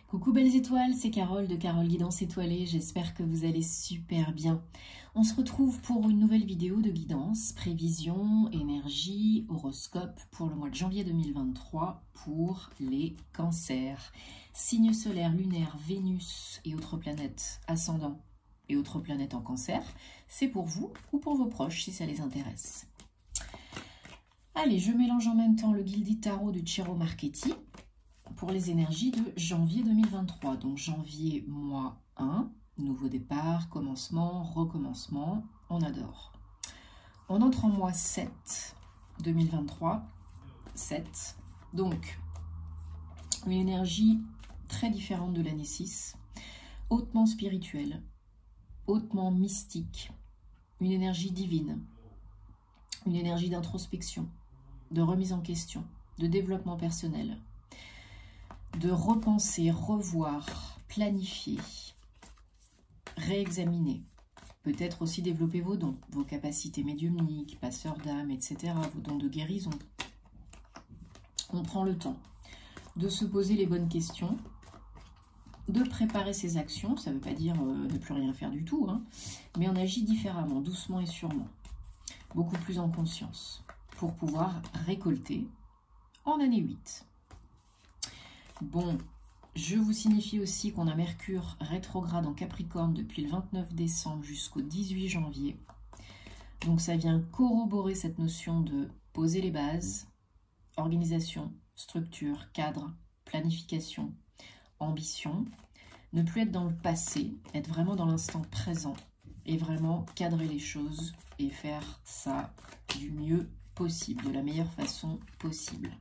Coucou belles étoiles, c'est Carole de Carole Guidance Étoilée, j'espère que vous allez super bien. On se retrouve pour une nouvelle vidéo de guidance, prévision, énergie, horoscope pour le mois de janvier 2023 pour les cancers. Signes solaires, lunaires, Vénus et autres planètes ascendants et autres planètes en cancer, c'est pour vous ou pour vos proches si ça les intéresse. Allez, je mélange en même temps le Gilded Tarot du Ciro Marchetti pour les énergies de janvier 2023. Donc janvier, mois 1, nouveau départ, commencement, recommencement, on adore. On entre en mois 7, 2023, 7. Donc, une énergie très différente de l'année 6, hautement spirituelle, hautement mystique, une énergie divine, une énergie d'introspection, de remise en question, de développement personnel, de repenser, revoir, planifier, réexaminer, peut-être aussi développer vos dons, vos capacités médiumniques, passeurs d'âme, etc., vos dons de guérison. On prend le temps de se poser les bonnes questions, de préparer ses actions, ça ne veut pas dire ne plus rien faire du tout, hein, mais on agit différemment, doucement et sûrement, beaucoup plus en conscience, pour pouvoir récolter en année 8. Bon, je vous signifie aussi qu'on a Mercure rétrograde en Capricorne depuis le 29 décembre jusqu'au 18 janvier. Donc ça vient corroborer cette notion de poser les bases, organisation, structure, cadre, planification, ambition, ne plus être dans le passé, être vraiment dans l'instant présent et vraiment cadrer les choses et faire ça du mieux possible, de la meilleure façon possible.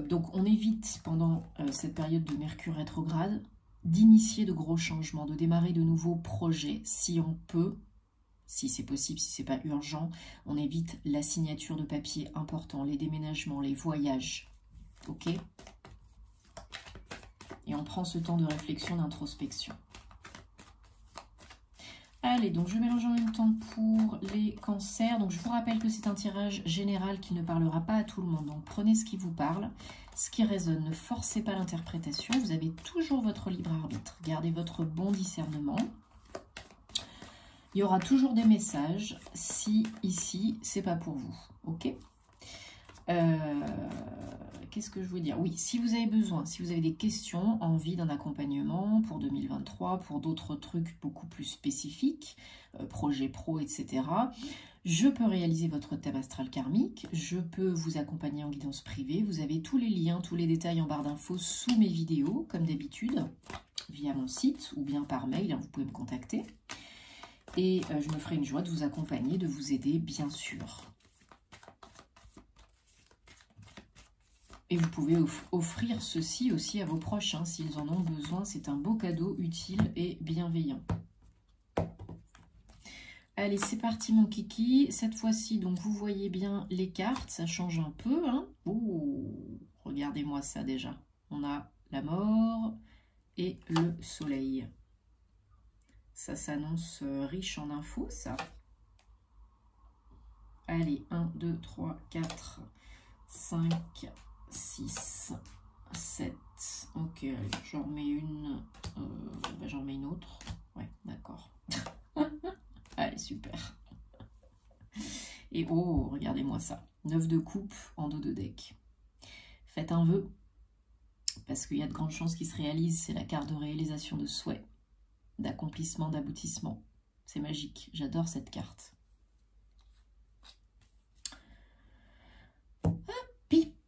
Donc on évite pendant cette période de Mercure rétrograde d'initier de gros changements, de démarrer de nouveaux projets si on peut, si c'est possible, si c'est pas urgent. On évite la signature de papiers importants, les déménagements, les voyages, ok? Et on prend ce temps de réflexion, d'introspection. Allez, donc je mélange en même temps pour les cancers. Donc je vous rappelle que c'est un tirage général qui ne parlera pas à tout le monde. Donc prenez ce qui vous parle, ce qui résonne. Ne forcez pas l'interprétation. Vous avez toujours votre libre arbitre. Gardez votre bon discernement. Il y aura toujours des messages si ici, c'est pas pour vous. Ok ? Qu'est-ce que je veux dire? Oui, si vous avez besoin, si vous avez des questions, envie d'un accompagnement pour 2023, pour d'autres trucs beaucoup plus spécifiques, projets pro, etc., je peux réaliser votre thème astral karmique, je peux vous accompagner en guidance privée. Vous avez tous les liens, tous les détails en barre d'infos sous mes vidéos, comme d'habitude, via mon site ou bien par mail, hein, vous pouvez me contacter. Et je me ferai une joie de vous accompagner, de vous aider, bien sûr. Et vous pouvez offrir ceci aussi à vos proches, hein, s'ils en ont besoin. C'est un beau cadeau utile et bienveillant. Allez, c'est parti mon kiki. Cette fois-ci, donc vous voyez bien les cartes, ça change un peu. Hein. Oh, regardez-moi ça déjà. On a la mort et le soleil. Ça s'annonce riche en infos, ça. Allez, 1, 2, 3, 4, 5... 6, 7, ok, j'en remets une, j'en remets une autre, ouais, d'accord. Allez, super. Et oh, regardez-moi ça, 9 de coupe en dos de deck. Faites un vœu, parce qu'il y a de grandes chances qu'il se réalise, c'est la carte de réalisation de souhait, d'accomplissement, d'aboutissement. C'est magique, j'adore cette carte.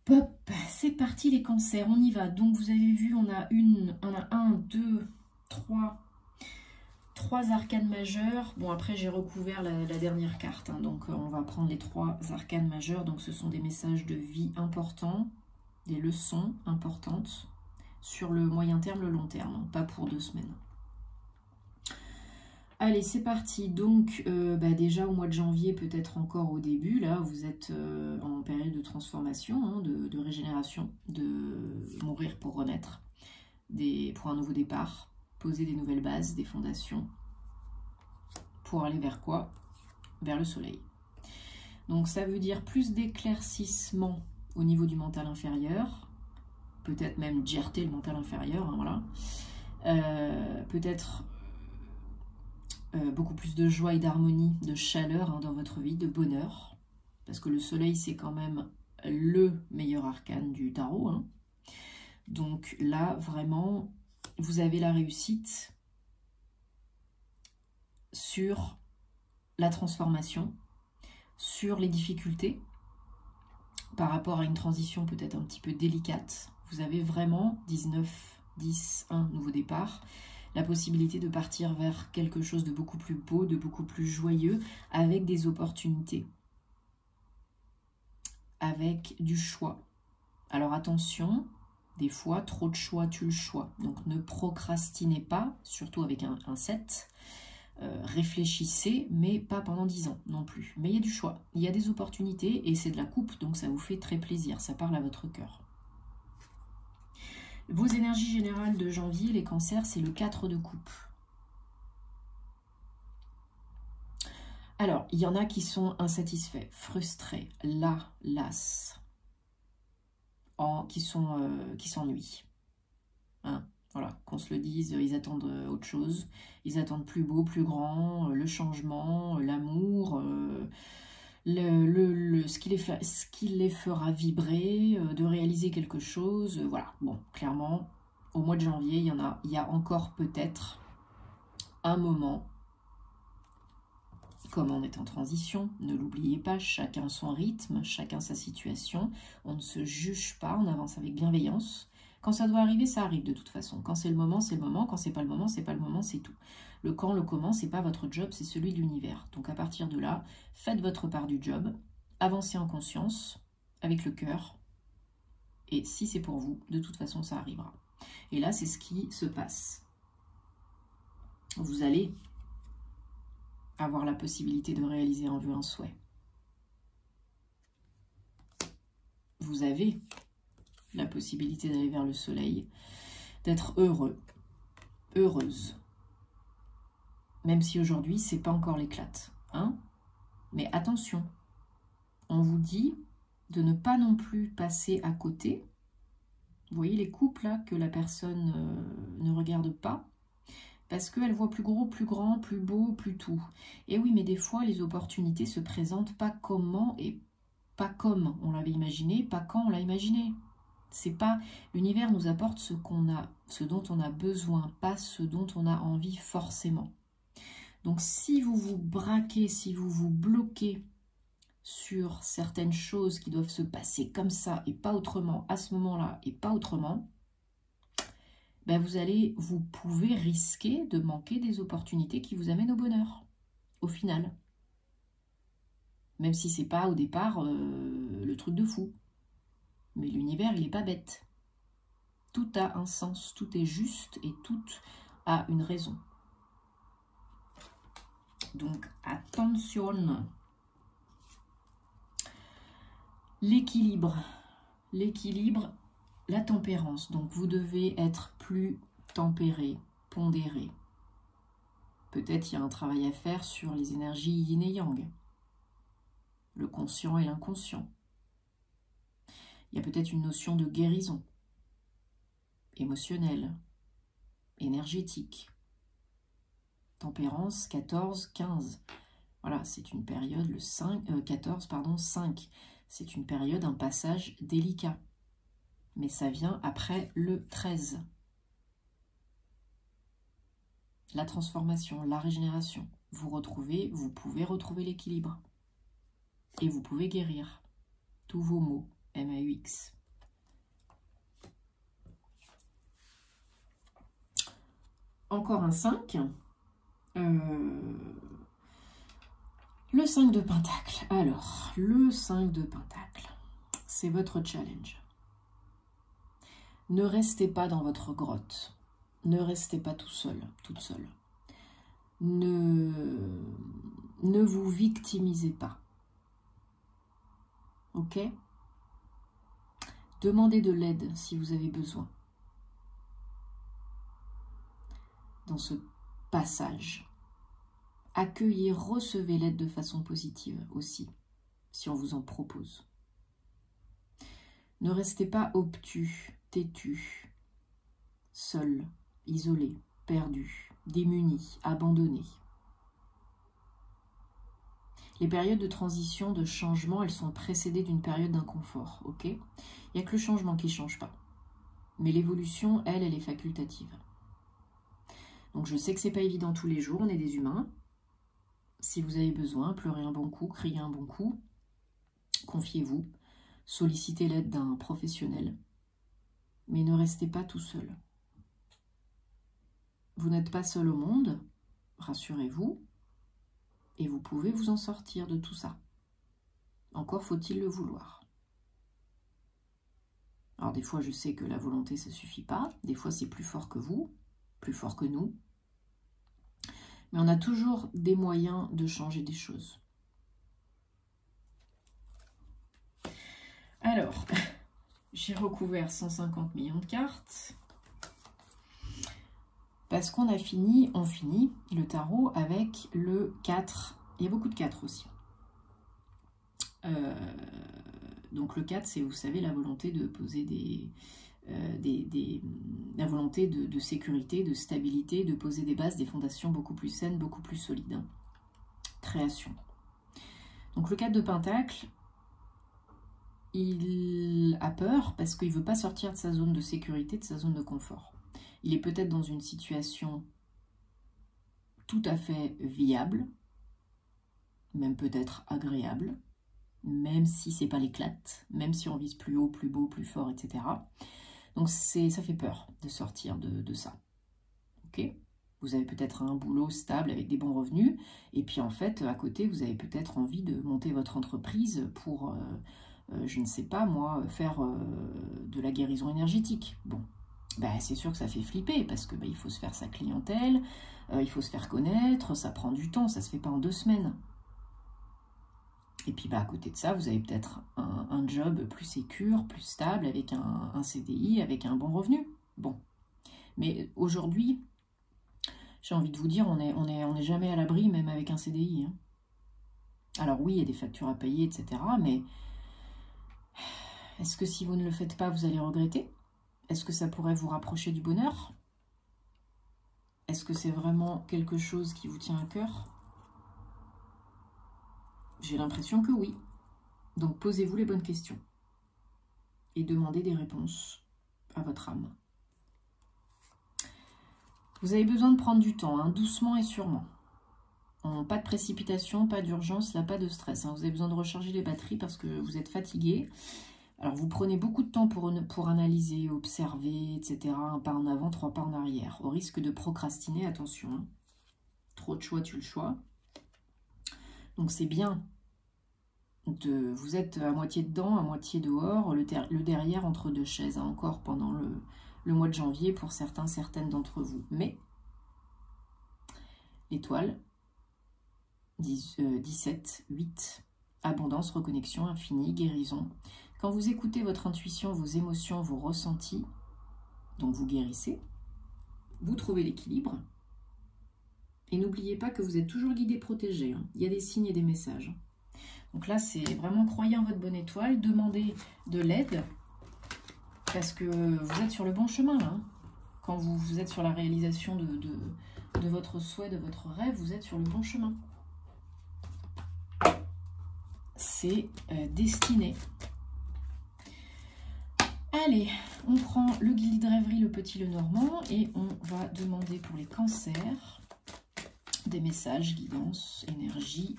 Hop, c'est parti les cancers, on y va. Donc vous avez vu, on a 1, 2, 3 arcanes majeures. Bon, après j'ai recouvert la dernière carte, hein, donc on va prendre les 3 arcanes majeures. Donc ce sont des messages de vie importants, des leçons importantes sur le moyen terme, le long terme, hein, pas pour 2 semaines. Allez, c'est parti. Donc, déjà au mois de janvier, peut-être encore au début, là, vous êtes en période de transformation, hein, de régénération, de mourir pour renaître, pour un nouveau départ, poser des nouvelles bases, des fondations, pour aller vers quoi? Vers le soleil. Donc, ça veut dire plus d'éclaircissement au niveau du mental inférieur, peut-être même Djerté, le mental inférieur, hein, voilà. Peut-être beaucoup plus de joie et d'harmonie, de chaleur hein, dans votre vie, de bonheur. Parce que le soleil, c'est quand même le meilleur arcane du tarot. Hein. Donc là, vraiment, vous avez la réussite sur la transformation, sur les difficultés, par rapport à une transition peut-être un petit peu délicate. Vous avez vraiment 19, 10, 1, nouveau départ, la possibilité de partir vers quelque chose de beaucoup plus beau, de beaucoup plus joyeux, avec des opportunités, avec du choix. Alors attention, des fois, trop de choix tue le choix. Donc ne procrastinez pas, surtout avec un 7. Réfléchissez, mais pas pendant 10 ans non plus. Mais il y a du choix, il y a des opportunités, et c'est de la coupe, donc ça vous fait très plaisir, ça parle à votre cœur. Vos énergies générales de janvier, les cancers, c'est le 4 de coupe. Alors, il y en a qui sont insatisfaits, frustrés, las, qui s'ennuient. Hein, voilà, qu'on se le dise, ils attendent autre chose. Ils attendent plus beau, plus grand, le changement, l'amour, ce qui les fera vibrer, de réaliser quelque chose. Voilà, bon, clairement, au mois de janvier, il y a encore peut-être un moment. Comme on est en transition, ne l'oubliez pas, chacun son rythme, chacun sa situation. On ne se juge pas, on avance avec bienveillance. Quand ça doit arriver, ça arrive de toute façon. Quand c'est le moment, c'est le moment. Quand c'est pas le moment, c'est pas le moment, c'est tout. Le quand, le comment, c'est pas votre job, c'est celui de l'univers. Donc à partir de là, faites votre part du job, avancez en conscience, avec le cœur. Et si c'est pour vous, de toute façon, ça arrivera. Et là, c'est ce qui se passe. Vous allez avoir la possibilité de réaliser en vue un souhait. Vous avez la possibilité d'aller vers le soleil, d'être heureux, heureuse. Même si aujourd'hui, c'est pas encore l'éclate. Hein? Mais attention, on vous dit de ne pas non plus passer à côté. Vous voyez les couples là que la personne ne regarde pas, parce qu'elle voit plus gros, plus grand, plus beau, plus tout. Et oui, mais des fois, les opportunités se présentent pas comment et pas comme on l'avait imaginé, pas quand on l'a imaginé. C'est pas, l'univers nous apporte ce dont on a besoin, pas ce dont on a envie forcément. Donc si vous vous braquez, si vous vous bloquez sur certaines choses qui doivent se passer comme ça et pas autrement, à ce moment-là et pas autrement, ben vous pouvez risquer de manquer des opportunités qui vous amènent au bonheur, au final. Même si c'est pas au départ le truc de fou. Mais l'univers, il n'est pas bête. Tout a un sens, tout est juste et tout a une raison. Donc, attention. L'équilibre. L'équilibre, la tempérance. Donc, vous devez être plus tempéré, pondéré. Peut-être il y a un travail à faire sur les énergies yin et yang. Le conscient et l'inconscient. Il y a peut-être une notion de guérison émotionnelle, énergétique. Tempérance, 14, 15. Voilà, c'est une période, le 14, pardon, 5. C'est une période, un passage délicat. Mais ça vient après le 13. La transformation, la régénération. Vous pouvez retrouver l'équilibre. Et vous pouvez guérir tous vos maux. MAUX. Encore un 5. Le 5 de Pentacle. Alors, le 5 de Pentacle, c'est votre challenge. Ne restez pas dans votre grotte. Ne restez pas tout seul, toute seule. Ne vous victimisez pas. Ok ? Demandez de l'aide si vous avez besoin. Dans ce passage, accueillez, recevez l'aide de façon positive aussi, si on vous en propose. Ne restez pas obtus, têtu, seul, isolé, perdu, démuni, abandonné. Les périodes de transition, de changement, elles sont précédées d'une période d'inconfort, ok? Il n'y a que le changement qui ne change pas. Mais l'évolution, elle est facultative. Donc je sais que c'est pas évident tous les jours, on est des humains. Si vous avez besoin, pleurez un bon coup, criez un bon coup, confiez-vous, sollicitez l'aide d'un professionnel. Mais ne restez pas tout seul. Vous n'êtes pas seul au monde, rassurez-vous, et vous pouvez vous en sortir de tout ça. Encore faut-il le vouloir. Alors des fois, je sais que la volonté, ça ne suffit pas. Des fois, c'est plus fort que vous, plus fort que nous. Mais on a toujours des moyens de changer des choses. Alors, j'ai recouvert 150 millions de cartes. Parce qu'on a fini, on finit le tarot avec le 4. Il y a beaucoup de 4 aussi. Donc le 4, c'est, vous savez, la volonté de poser la volonté de sécurité, de stabilité, de poser des bases, des fondations beaucoup plus saines, beaucoup plus solides. Hein. Création. Donc le 4 de Pentacle, il a peur parce qu'il ne veut pas sortir de sa zone de sécurité, de sa zone de confort. Il est peut-être dans une situation tout à fait viable, même peut-être agréable, même si c'est pas l'éclate, même si on vise plus haut, plus beau, plus fort, etc. Donc ça fait peur de sortir de ça. Ok ? Vous avez peut-être un boulot stable avec des bons revenus, et puis en fait, à côté, vous avez peut-être envie de monter votre entreprise pour, je ne sais pas moi, faire de la guérison énergétique. Bon. Ben, c'est sûr que ça fait flipper parce que il faut se faire sa clientèle, il faut se faire connaître, ça prend du temps, ça se fait pas en 2 semaines. Et puis à côté de ça, vous avez peut-être un job plus sécure, plus stable, avec un CDI, avec un bon revenu. Bon, mais aujourd'hui, j'ai envie de vous dire, on est jamais à l'abri, même avec un CDI. Hein. Alors oui, il y a des factures à payer, etc. Mais est-ce que si vous ne le faites pas, vous allez regretter ? Est-ce que ça pourrait vous rapprocher du bonheur? Est-ce que c'est vraiment quelque chose qui vous tient à cœur? J'ai l'impression que oui. Donc posez-vous les bonnes questions. Et demandez des réponses à votre âme. Vous avez besoin de prendre du temps, hein, doucement et sûrement. Pas de précipitation, pas d'urgence, là, pas de stress. Hein. Vous avez besoin de recharger les batteries parce que vous êtes fatigué. Alors, vous prenez beaucoup de temps pour analyser, observer, etc. Un pas en avant, 3 pas en arrière. Au risque de procrastiner, attention. Hein. Trop de choix, tue le choix. Donc, c'est bien. Vous êtes à moitié dedans, à moitié dehors, le derrière entre 2 chaises, hein, encore pendant le mois de janvier pour certains, certaines d'entre vous. Mais, l'étoile, 17, 8, abondance, reconnexion, infini, guérison. Quand vous écoutez votre intuition, vos émotions, vos ressentis, donc vous guérissez, vous trouvez l'équilibre. Et n'oubliez pas que vous êtes toujours guidé, protégé. Hein. Il y a des signes et des messages. Donc là, c'est vraiment croyez en votre bonne étoile, demandez de l'aide, parce que vous êtes sur le bon chemin. Là, hein. Quand vous êtes sur la réalisation de votre souhait, de votre rêve, vous êtes sur le bon chemin. C'est destiné. Allez, on prend le guide de rêverie, le petit le normand, et on va demander pour les cancers des messages, guidance, énergie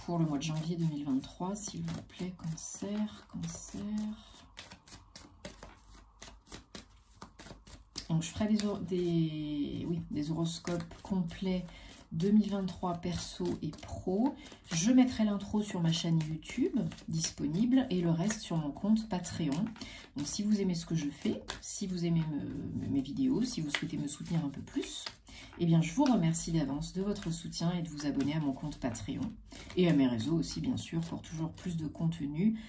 pour le mois de janvier 2023, s'il vous plaît. Cancer, cancer. Donc je ferai des horoscopes complets 2023 perso et pro. Je mettrai l'intro sur ma chaîne YouTube disponible et le reste sur mon compte Patreon. Donc si vous aimez ce que je fais, si vous aimez mes vidéos, si vous souhaitez me soutenir un peu plus, eh bien je vous remercie d'avance de votre soutien et de vous abonner à mon compte Patreon et à mes réseaux aussi bien sûr pour toujours plus de contenu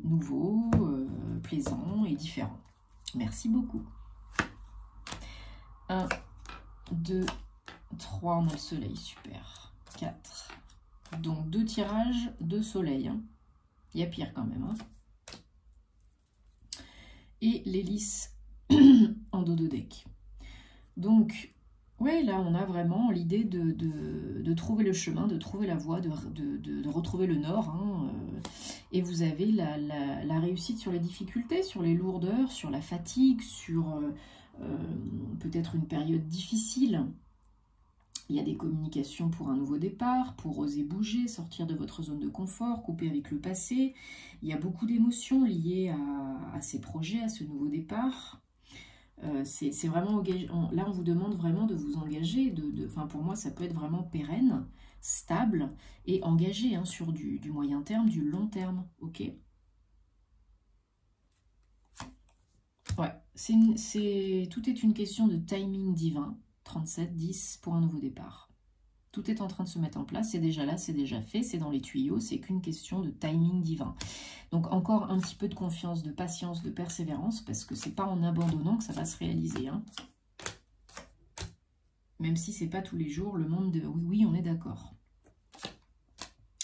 nouveau, plaisant et différent. Merci beaucoup. 1, 2, 3, on a le soleil, super. 4. Donc 2 tirages, 2 soleils. Hein. Il y a pire quand même. Hein. et l'hélice en dos de deck. Donc, ouais, là, on a vraiment l'idée de trouver le chemin, de trouver la voie, de retrouver le nord. Hein, et vous avez la réussite sur les difficultés, sur les lourdeurs, sur la fatigue, sur peut-être une période difficile. Il y a des communications pour un nouveau départ, pour oser bouger, sortir de votre zone de confort, couper avec le passé. Il y a beaucoup d'émotions liées à ces projets, à ce nouveau départ. C'est vraiment, là on vous demande vraiment de vous engager, enfin pour moi ça peut être vraiment pérenne, stable et engagé hein, sur du moyen terme, du long terme, ok. Ouais, tout est une question de timing divin, 37-10 pour un nouveau départ. Tout est en train de se mettre en place, c'est déjà là, c'est déjà fait, c'est dans les tuyaux, c'est qu'une question de timing divin. Donc encore un petit peu de confiance, de patience, de persévérance, parce que c'est pas en abandonnant que ça va se réaliser. Hein. Même si c'est pas tous les jours, le monde de oui, oui, on est d'accord.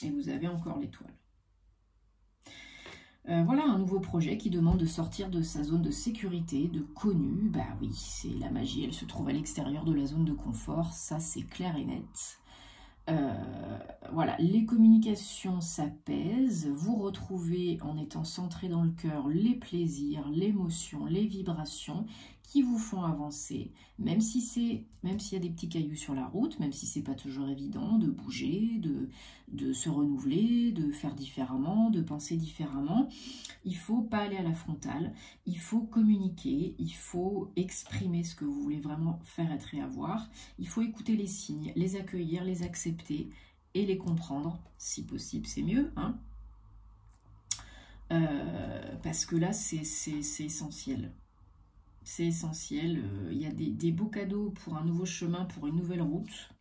Et vous avez encore l'étoile. Voilà un nouveau projet qui demande de sortir de sa zone de sécurité, de connu. Bah oui, c'est la magie, elle se trouve à l'extérieur de la zone de confort, ça c'est clair et net. Voilà, les communications s'apaisent, vous retrouvez en étant centré dans le cœur les plaisirs, l'émotion, les vibrations qui vous font avancer, même s'il y a des petits cailloux sur la route, même si c'est pas toujours évident de bouger, de se renouveler, de faire différemment, de penser différemment. Il faut pas aller à la frontale, il faut communiquer, il faut exprimer ce que vous voulez vraiment faire être et avoir. Il faut écouter les signes, les accueillir, les accepter et les comprendre. Si possible, c'est mieux. Hein parce que là, c'est essentiel. C'est essentiel. Il y a des beaux cadeaux pour un nouveau chemin, pour une nouvelle route.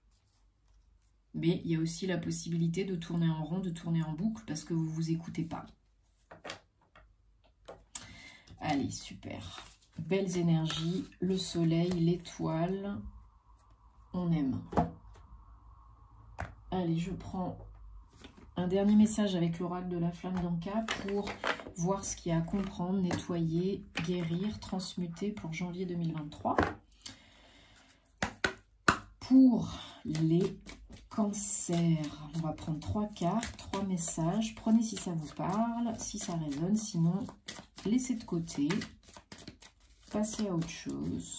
Mais il y a aussi la possibilité de tourner en rond, de tourner en boucle parce que vous ne vous écoutez pas. Allez, super. Belles énergies, le soleil, l'étoile. On aime. Allez, je prends un dernier message avec l'oracle de la flamme d'Anka pour voir ce qu'il y a à comprendre, nettoyer, guérir, transmuter pour janvier 2023. Pour les cancers, on va prendre 3 cartes, 3 messages. Prenez si ça vous parle, si ça résonne. Sinon, laissez de côté. Passez à autre chose.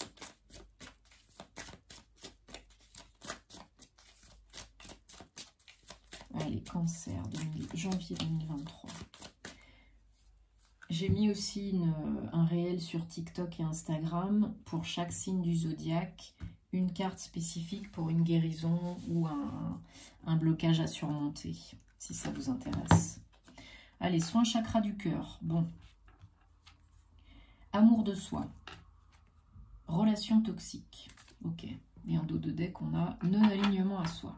Allez, cancer, janvier 2023. J'ai mis aussi un réel sur TikTok et Instagram pour chaque signe du zodiaque, une carte spécifique pour une guérison ou un blocage à surmonter, si ça vous intéresse. Allez, soin chakra du cœur. Bon. Amour de soi. Relation toxique. Ok. Et en dos de deck, on a non-alignement à soi.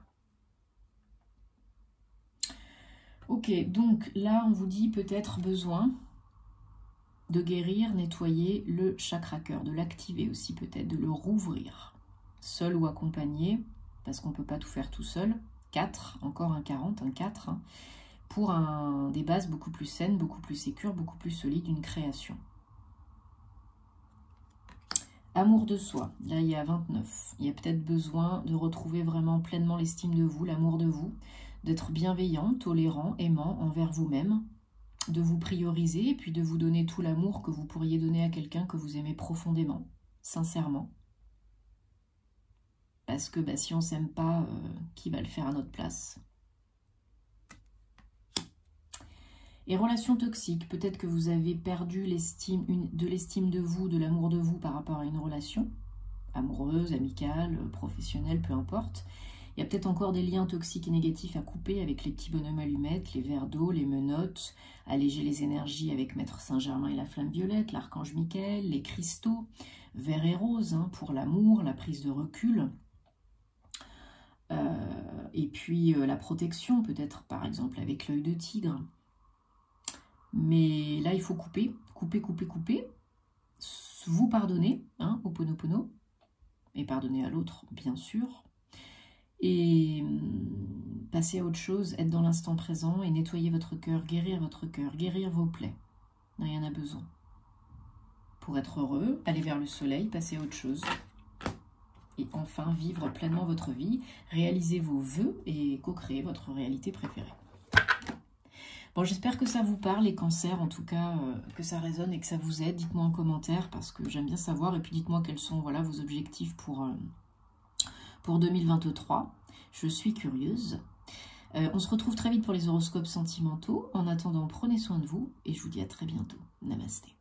Ok, donc là, on vous dit peut-être besoin de guérir, nettoyer le chakra cœur, de l'activer aussi peut-être, de le rouvrir. Seul ou accompagné, parce qu'on ne peut pas tout faire tout seul. 4, encore un 40, un 4, hein, pour des bases beaucoup plus saines, beaucoup plus sécures, beaucoup plus solides, une création. Amour de soi, là il y a 29. Il y a peut-être besoin de retrouver vraiment pleinement l'estime de vous, l'amour de vous, d'être bienveillant, tolérant, aimant envers vous-même, de vous prioriser et puis de vous donner tout l'amour que vous pourriez donner à quelqu'un que vous aimez profondément, sincèrement. Parce que si on ne s'aime pas, qui va le faire à notre place? Et relations toxiques, peut-être que vous avez perdu de l'estime de vous, de l'amour de vous par rapport à une relation, amoureuse, amicale, professionnelle, peu importe. Il y a peut-être encore des liens toxiques et négatifs à couper avec les petits bonhommes allumettes, les verres d'eau, les menottes, alléger les énergies avec Maître Saint-Germain et la flamme violette, l'archange Michael, les cristaux, vert et rose, hein, pour l'amour, la prise de recul. Et puis la protection, peut-être par exemple avec l'œil de tigre. Mais là, il faut couper, couper. Vous pardonner, hein, Ho'oponopono, et pardonner à l'autre, bien sûr. Et passer à autre chose, être dans l'instant présent et nettoyer votre cœur, guérir vos plaies. Rien n'a besoin. pour être heureux, aller vers le soleil, passer à autre chose. Et enfin, vivre pleinement votre vie, réaliser vos vœux et co-créer votre réalité préférée. Bon, j'espère que ça vous parle, les cancers, en tout cas, que ça résonne et que ça vous aide. Dites-moi en commentaire parce que j'aime bien savoir. Et puis dites-moi quels sont voilà, vos objectifs pour 2023. Je suis curieuse. On se retrouve très vite pour les horoscopes sentimentaux. En attendant, prenez soin de vous et je vous dis à très bientôt. Namasté.